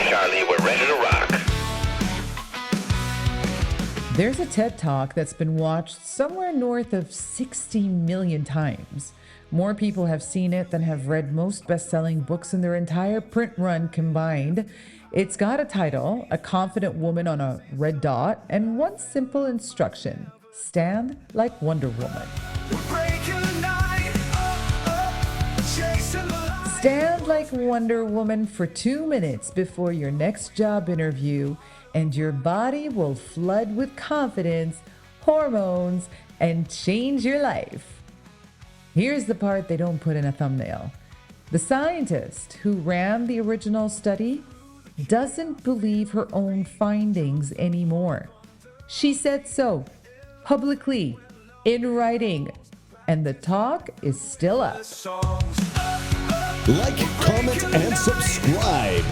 Charlie. We're ready to rock. There's a TED Talk that's been watched somewhere north of 60 million times. More people have seen it than have read most best-selling books in their entire print run combined. It's got a title, A Confident Woman on a Red Dot, and one simple instruction: stand like Wonder Woman. Stand like Wonder Woman for 2 minutes before your next job interview, and your body will flood with confidence, hormones, and change your life. Here's the part they don't put in a thumbnail. The scientist who ran the original study doesn't believe her own findings anymore. She said so, publicly, in writing, and the talk is still up. Like, comment, and subscribe.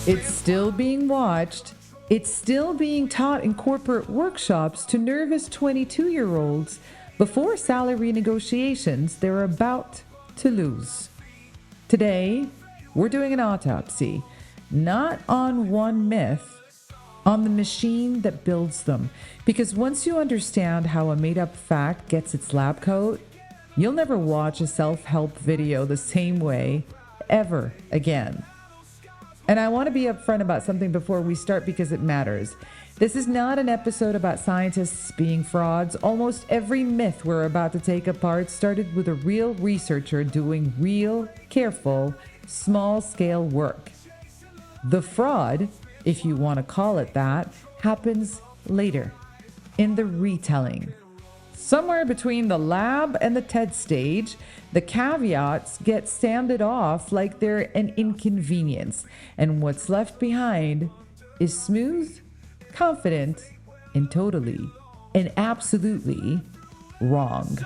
It's still being watched. It's still being taught in corporate workshops to nervous 22-year-olds before salary negotiations they're about to lose. Today, we're doing an autopsy, not on one myth, on the machine that builds them. Because once you understand how a made-up fact gets its lab coat, you'll never watch a self-help video the same way ever again. And I want to be upfront about something before we start because it matters. This is not an episode about scientists being frauds. Almost every myth we're about to take apart started with a real researcher doing real, careful, small-scale work. The fraud, if you want to call it that, happens later, in the retelling. Somewhere between the lab and the TED stage, the caveats get sanded off like they're an inconvenience, and what's left behind is smooth, confident, and totally and absolutely wrong.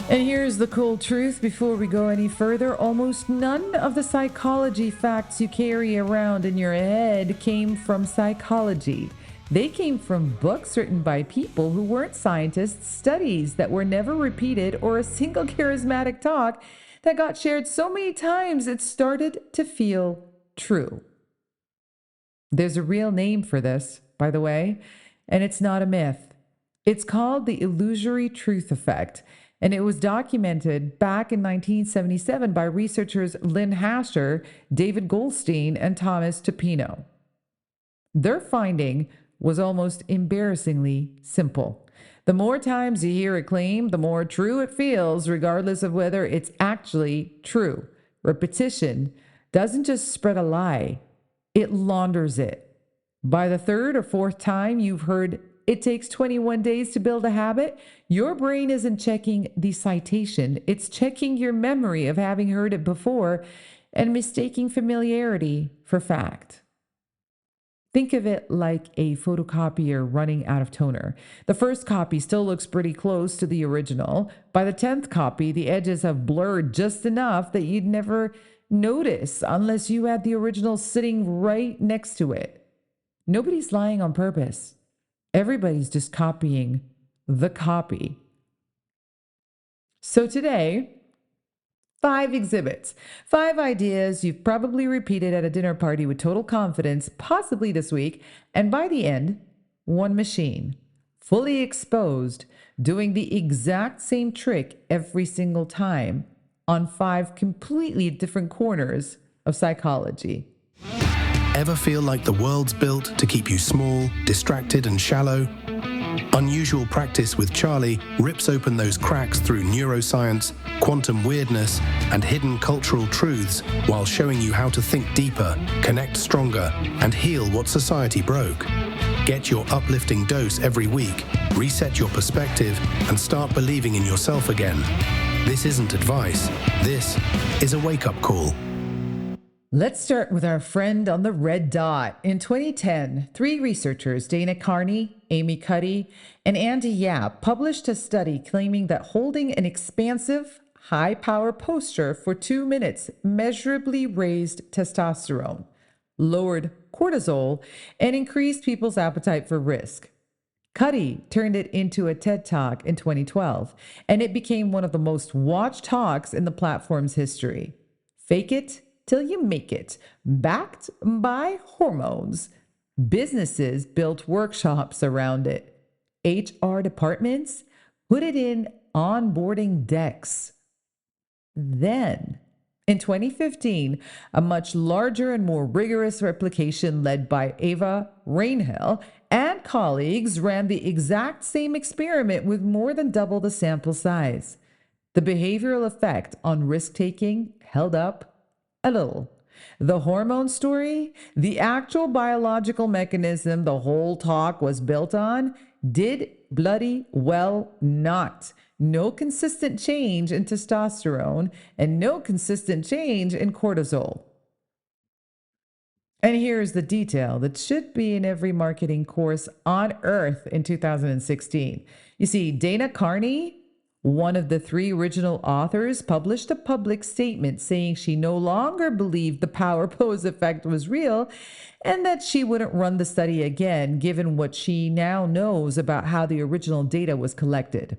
And here's the cool truth before we go any further. Almost none of the psychology facts you carry around in your head came from psychology. They came from books written by people who weren't scientists, studies that were never repeated, or a single charismatic talk that got shared so many times it started to feel true. There's a real name for this, by the way, and it's not a myth. It's called the illusory truth effect. And it was documented back in 1977 by researchers Lynn Hasher, David Goldstein, and Thomas Topino. Their finding was almost embarrassingly simple. The more times you hear a claim, the more true it feels, regardless of whether it's actually true. Repetition doesn't just spread a lie, it launders it. By the third or fourth time you've heard it takes 21 days to build a habit, your brain isn't checking the citation. It's checking your memory of having heard it before and mistaking familiarity for fact. Think of it like a photocopier running out of toner. The first copy still looks pretty close to the original. By the 10th copy, the edges have blurred just enough that you'd never notice unless you had the original sitting right next to it. Nobody's lying on purpose. Everybody's just copying the copy. So today, 5 exhibits, 5 ideas you've probably repeated at a dinner party with total confidence, possibly this week, and by the end, 1 machine, fully exposed, doing the exact same trick every single time on 5 completely different corners of psychology. Ever feel like the world's built to keep you small, distracted, and shallow? Unusual Practice with Charlie rips open those cracks through neuroscience, quantum weirdness, and hidden cultural truths while showing you how to think deeper, connect stronger, and heal what society broke. Get your uplifting dose every week, reset your perspective, and start believing in yourself again. This isn't advice. This is a wake-up call. Let's start with our friend on the red dot. In 2010, 3 researchers, Dana Carney, Amy Cuddy, and Andy Yap, published a study claiming that holding an expansive, high-power posture for 2 minutes measurably raised testosterone. lowered cortisol, and increased people's appetite for risk. Cuddy turned it into a TED Talk in 2012, and it became one of the most watched talks in the platform's history. Fake it till you make it, backed by hormones. Businesses built workshops around it. HR departments put it in onboarding decks. Then, in 2015, a much larger and more rigorous replication led by Ava Rainhill and colleagues ran the exact same experiment with more than double the sample size. The behavioral effect on risk-taking held up a little. The hormone story, the actual biological mechanism the whole talk was built on, did bloody well not. No consistent change in testosterone and no consistent change in cortisol. And here's the detail that should be in every marketing course on earth in 2016. You see, Dana Carney, one of the 3 original authors, published a public statement saying she no longer believed the power pose effect was real and that she wouldn't run the study again, given what she now knows about how the original data was collected.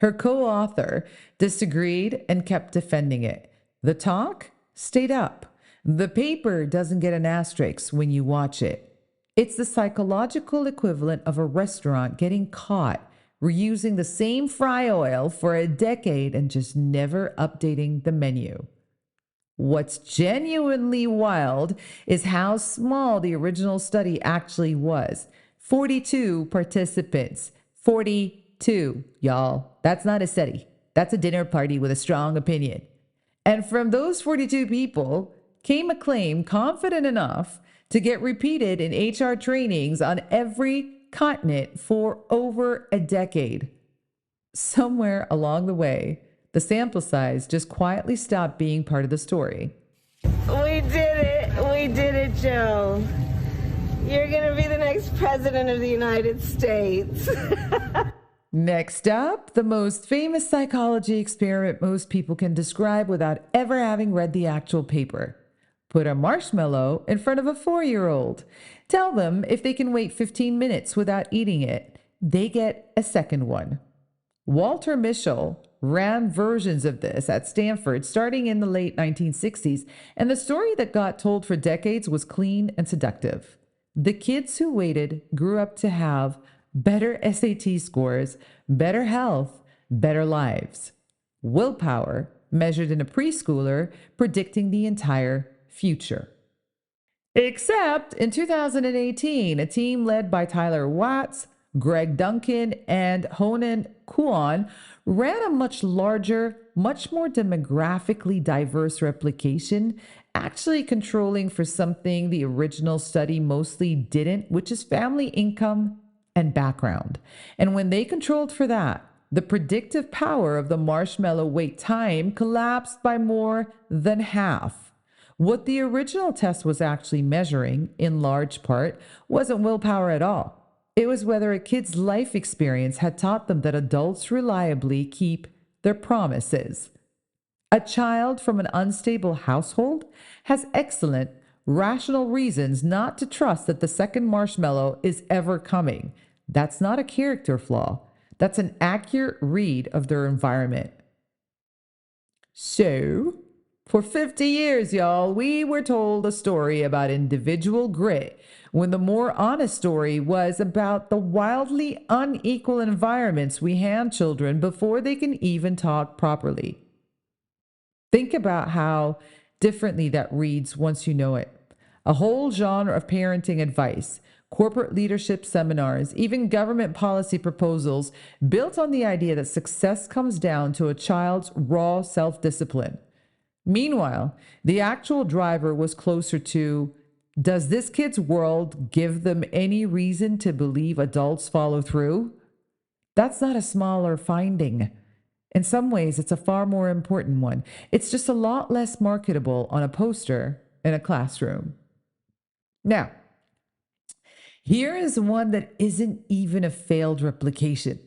Her co-author disagreed and kept defending it. The talk stayed up. The paper doesn't get an asterisk when you watch it. It's the psychological equivalent of a restaurant getting caught reusing the same fry oil for a decade and just never updating the menu. What's genuinely wild is how small the original study actually was. 42 participants. 42, y'all. That's not a study. That's a dinner party with a strong opinion. And from those 42 people came a claim confident enough to get repeated in HR trainings on every continent for over a decade. Somewhere along the way, the sample size just quietly stopped being part of the story. We did it. We did it, Joe. You're going to be the next president of the United States. Next up, the most famous psychology experiment most people can describe without ever having read the actual paper. Put a marshmallow in front of a 4-year-old. Tell them if they can wait 15 minutes without eating it, they get a second one. Walter Mischel ran versions of this at Stanford starting in the late 1960s, and the story that got told for decades was clean and seductive. The kids who waited grew up to have better SAT scores, better health, better lives. Willpower measured in a preschooler, predicting the entire future. Except in 2018, a team led by Tyler Watts, Greg Duncan, and Honan Kuan ran a much larger, much more demographically diverse replication, actually controlling for something the original study mostly didn't, which is family income and background. And when they controlled for that, the predictive power of the marshmallow wait time collapsed by more than half. What the original test was actually measuring, in large part, wasn't willpower at all. It was whether a kid's life experience had taught them that adults reliably keep their promises. A child from an unstable household has excellent, rational reasons not to trust that the second marshmallow is ever coming. That's not a character flaw. That's an accurate read of their environment. So, for 50 years, y'all, we were told a story about individual grit, when the more honest story was about the wildly unequal environments we hand children before they can even talk properly. Think about how differently that reads once you know it. A whole genre of parenting advice, corporate leadership seminars, even government policy proposals built on the idea that success comes down to a child's raw self-discipline. Meanwhile, the actual driver was closer to, does this kid's world give them any reason to believe adults follow through? That's not a smaller finding. In some ways, it's a far more important one. It's just a lot less marketable on a poster in a classroom. Now, here is one that isn't even a failed replication.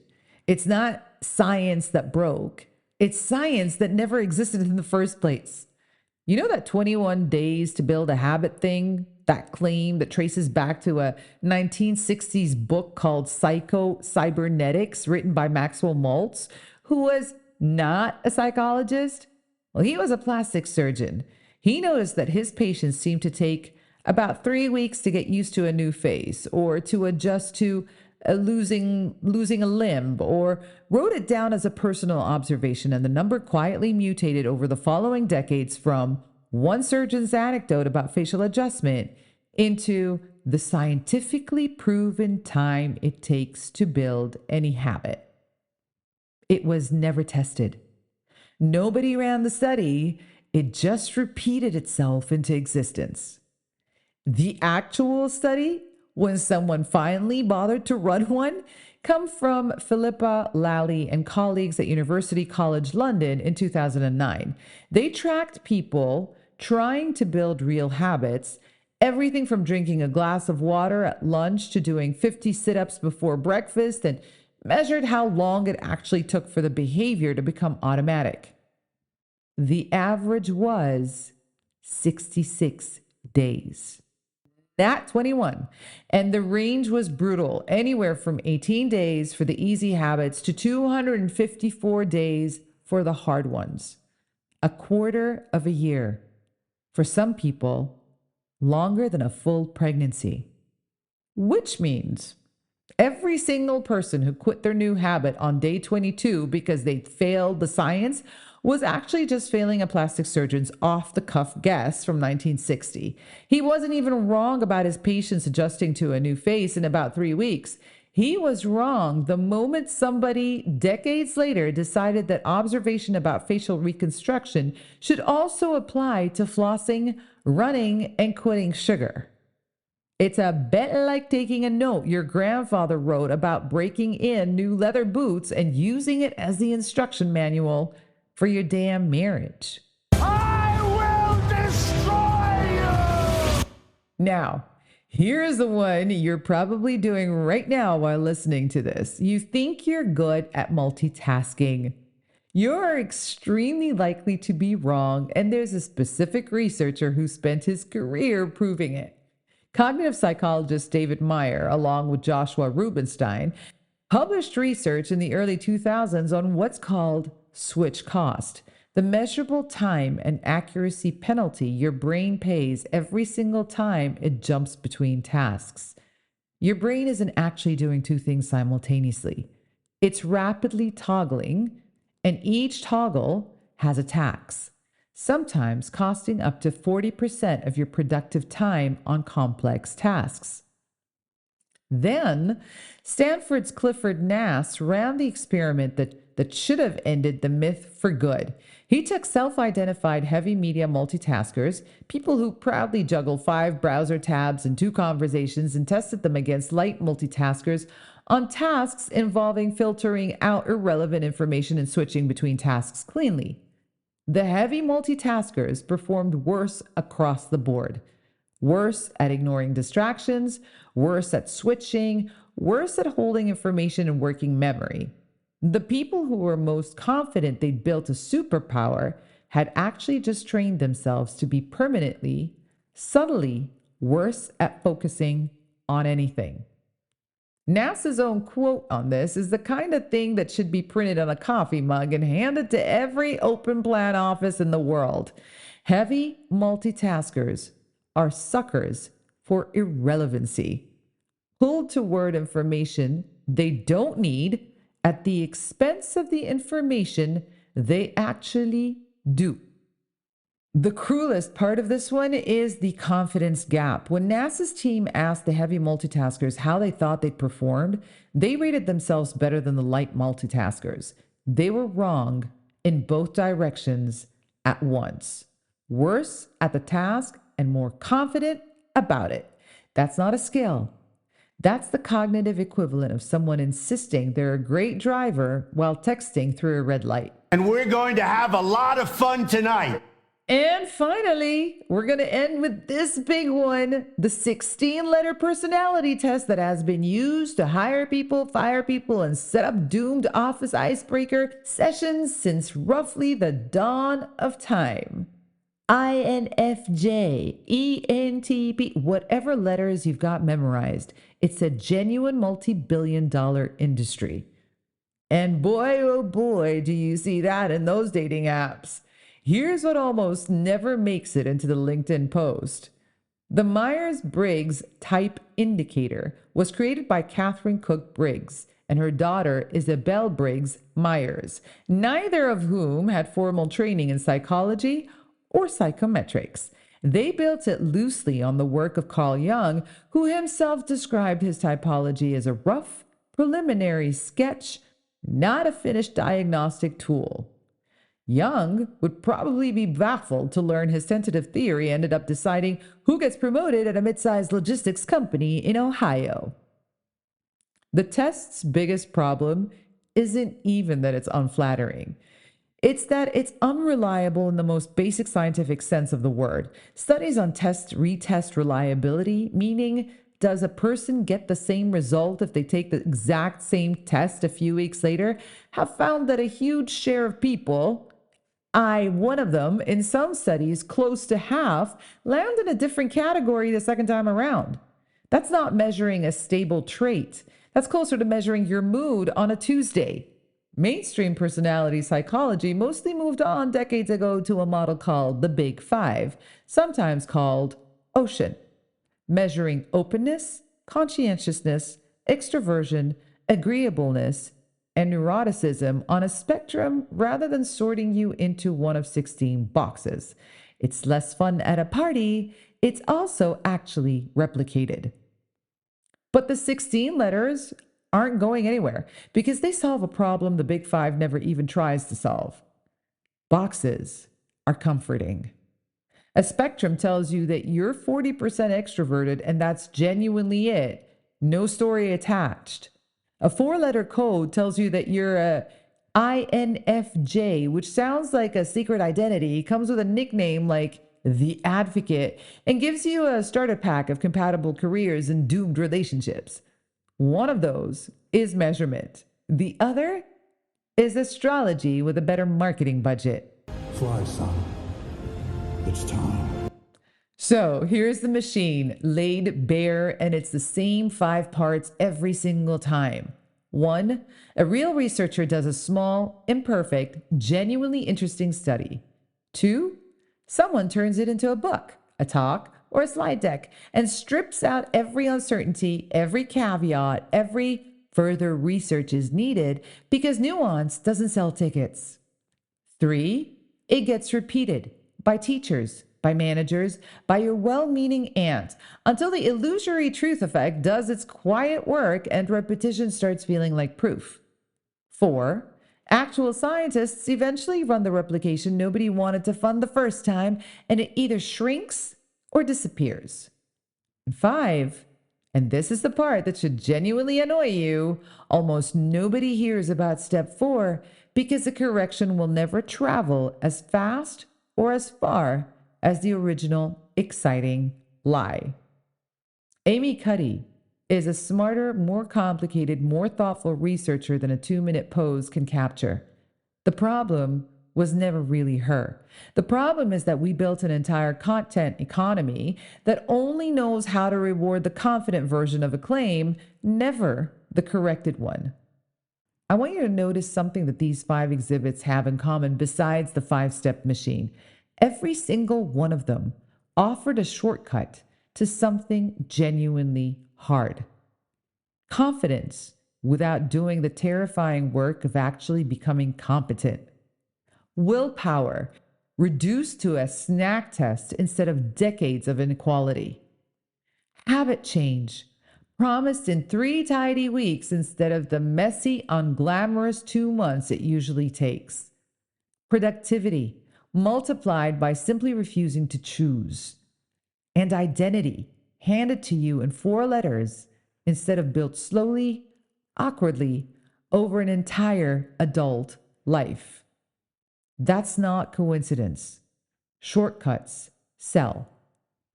It's not science that broke. It's science that never existed in the first place. You know that 21 days to build a habit thing? That claim that traces back to a 1960s book called Psycho-Cybernetics, written by Maxwell Maltz, who was not a psychologist. Well, he was a plastic surgeon. He noticed that his patients seemed to take about 3 weeks to get used to a new face, or to adjust to losing a limb, or wrote it down as a personal observation, and the number quietly mutated over the following decades from one surgeon's anecdote about facial adjustment into the scientifically proven time it takes to build any habit. It was never tested. Nobody ran the study. It just repeated itself into existence. The actual study, when someone finally bothered to run one, come from Philippa Lally and colleagues at University College London in 2009. They tracked people trying to build real habits, everything from drinking a glass of water at lunch to doing 50 sit-ups before breakfast, and measured how long it actually took for the behavior to become automatic. The average was 66 days. Not 21. And the range was brutal, anywhere from 18 days for the easy habits to 254 days for the hard ones. A quarter of a year. For some people, longer than a full pregnancy. Which means every single person who quit their new habit on day 22 because they failed the science was actually just failing a plastic surgeon's off-the-cuff guess from 1960. He wasn't even wrong about his patients adjusting to a new face in about 3 weeks. He was wrong the moment somebody decades later decided that observation about facial reconstruction should also apply to flossing, running, and quitting sugar. It's a bit like taking a note your grandfather wrote about breaking in new leather boots and using it as the instruction manual for your damn marriage. I will destroy you! Now, here's the one you're probably doing right now while listening to this. You think you're good at multitasking. You're extremely likely to be wrong, and there's a specific researcher who spent his career proving it. Cognitive psychologist David Meyer, along with Joshua Rubinstein, published research in the early 2000s on what's called switch cost, the measurable time and accuracy penalty your brain pays every single time it jumps between tasks. Your brain isn't actually doing two things simultaneously. It's rapidly toggling, and each toggle has a tax, sometimes costing up to 40% of your productive time on complex tasks. Then, Stanford's Clifford Nass ran the experiment that should have ended the myth for good. He took self-identified heavy media multitaskers, people who proudly juggle 5 browser tabs and 2 conversations, and tested them against light multitaskers on tasks involving filtering out irrelevant information and switching between tasks cleanly. The heavy multitaskers performed worse across the board. Worse at ignoring distractions, worse at switching, worse at holding information in working memory. The people who were most confident they'd built a superpower had actually just trained themselves to be permanently, subtly worse at focusing on anything. NASA's own quote on this is the kind of thing that should be printed on a coffee mug and handed to every open plan office in the world. Heavy multitaskers are suckers for irrelevancy. Pulled toward information they don't need at the expense of the information they actually do. The cruelest part of this one is the confidence gap. When NASA's team asked the heavy multitaskers how they thought they performed, they rated themselves better than the light multitaskers. They were wrong in both directions at once. Worse at the task and more confident about it. That's not a skill. That's the cognitive equivalent of someone insisting they're a great driver while texting through a red light. And we're going to have a lot of fun tonight. And finally, we're going to end with this big one, the 16-letter personality test that has been used to hire people, fire people, and set up doomed office icebreaker sessions since roughly the dawn of time. INFJ, ENTP, whatever letters you've got memorized. It's a genuine multi-billion-dollar industry. And boy, oh boy, do you see that in those dating apps. Here's what almost never makes it into the LinkedIn post. The Myers-Briggs Type Indicator was created by Catherine Cook Briggs and her daughter Isabel Briggs Myers, neither of whom had formal training in psychology or psychometrics. They built it loosely on the work of Carl Jung, who himself described his typology as a rough, preliminary sketch, not a finished diagnostic tool. Jung would probably be baffled to learn his tentative theory ended up deciding who gets promoted at a mid-sized logistics company in Ohio. The test's biggest problem isn't even that it's unflattering. It's that it's unreliable in the most basic scientific sense of the word. Studies on retest reliability, meaning does a person get the same result if they take the exact same test a few weeks later, have found that a huge share of people, one of them, in some studies, close to half, land in a different category the second time around. That's not measuring a stable trait. That's closer to measuring your mood on a Tuesday. Mainstream personality psychology mostly moved on decades ago to a model called the Big Five, sometimes called OCEAN, measuring openness, conscientiousness, extroversion, agreeableness, and neuroticism on a spectrum rather than sorting you into one of 16 boxes. It's less fun at a party. It's also actually replicated. But the 16 letters aren't going anywhere because they solve a problem the Big Five never even tries to solve. Boxes are comforting. A spectrum tells you that you're 40% extroverted and that's genuinely it. No story attached. A 4-letter code tells you that you're a INFJ, which sounds like a secret identity, comes with a nickname like the Advocate, and gives you a starter pack of compatible careers and doomed relationships. One of those is measurement. The other is astrology with a better marketing budget. Fly, son. It's time. So here's the machine laid bare, and it's the same 5 parts every single time. 1, a real researcher does a small, imperfect, genuinely interesting study. 2, someone turns it into a book, a talk, or a slide deck and strips out every uncertainty, every caveat, every further research is needed because nuance doesn't sell tickets. 3, it gets repeated by teachers, by managers, by your well-meaning aunt until the illusory truth effect does its quiet work and repetition starts feeling like proof. 4, actual scientists eventually run the replication nobody wanted to fund the first time, and it either shrinks or disappears. 5, and this is the part that should genuinely annoy you, almost nobody hears about step 4 because the correction will never travel as fast or as far as the original exciting lie. Amy Cuddy is a smarter, more complicated, more thoughtful researcher than a 2-minute pose can capture. The problem was never really her. The problem is that we built an entire content economy that only knows how to reward the confident version of a claim, never the corrected one. I want you to notice something that these 5 exhibits have in common besides the 5-step machine. Every single one of them offered a shortcut to something genuinely hard. Confidence without doing the terrifying work of actually becoming competent. Willpower reduced to a snack test instead of decades of inequality. Habit change promised in 3 tidy weeks instead of the messy, unglamorous 2 months it usually takes. Productivity multiplied by simply refusing to choose. And identity handed to you in 4 letters instead of built slowly, awkwardly, over an entire adult life. That's not coincidence. Shortcuts sell.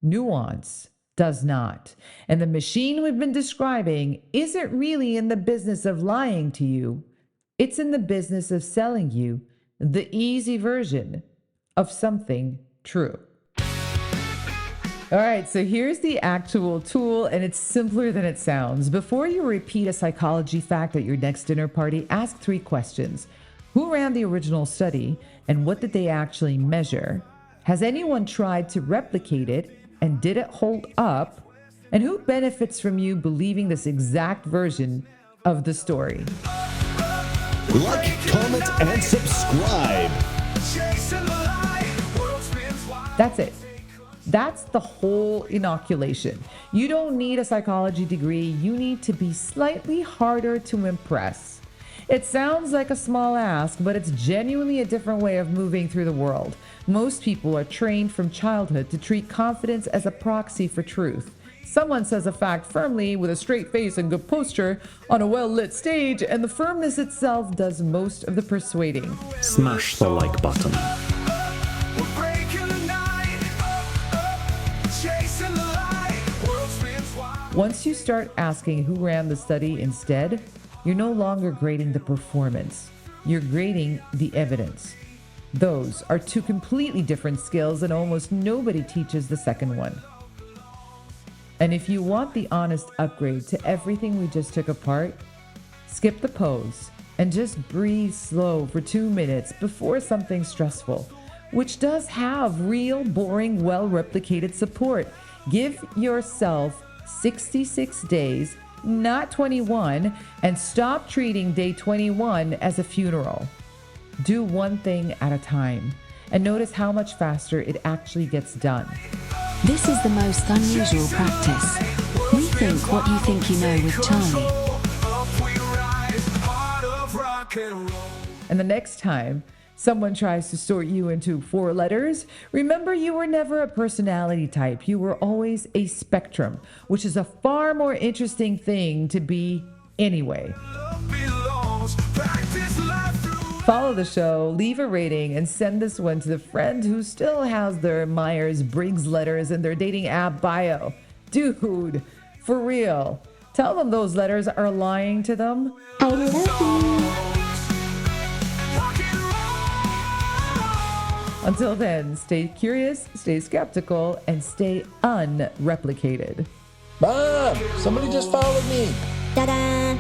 Nuance does not. And the machine we've been describing isn't really in the business of lying to you. It's in the business of selling you the easy version of something true. All right, so here's the actual tool, and it's simpler than it sounds. Before you repeat a psychology fact at your next dinner party, ask 3 questions. Who ran the original study, and what did they actually measure? Has anyone tried to replicate it, and did it hold up? And who benefits from you believing this exact version of the story? Like, comment, and subscribe. That's it. That's the whole inoculation. You don't need a psychology degree. You need to be slightly harder to impress. It sounds like a small ask, but it's genuinely a different way of moving through the world. Most people are trained from childhood to treat confidence as a proxy for truth. Someone says a fact firmly with a straight face and good posture on a well-lit stage, and the firmness itself does most of the persuading. Smash the like button. Once you start asking who ran the study instead, you're no longer grading the performance. You're grading the evidence. Those are 2 completely different skills, and almost nobody teaches the second one. And if you want the honest upgrade to everything we just took apart, skip the pose and just breathe slow for 2 minutes before something stressful, which does have real, boring, well-replicated support. Give yourself 66 days, not 21, and stop treating day 21 as a funeral. Do one thing at a time, and notice how much faster it actually gets done. This is the most unusual practice. Rethink what you think you know with Charlie. And the next time someone tries to sort you into 4 letters, remember you were never a personality type. You were always a spectrum, which is a far more interesting thing to be anyway. Follow the show, leave a rating, and send this one to the friend who still has their Myers-Briggs letters in their dating app bio. Dude, for real. Tell them those letters are lying to them. I love you. Until then, stay curious, stay skeptical, and stay unreplicated. Mom, somebody just followed me. Ta-da!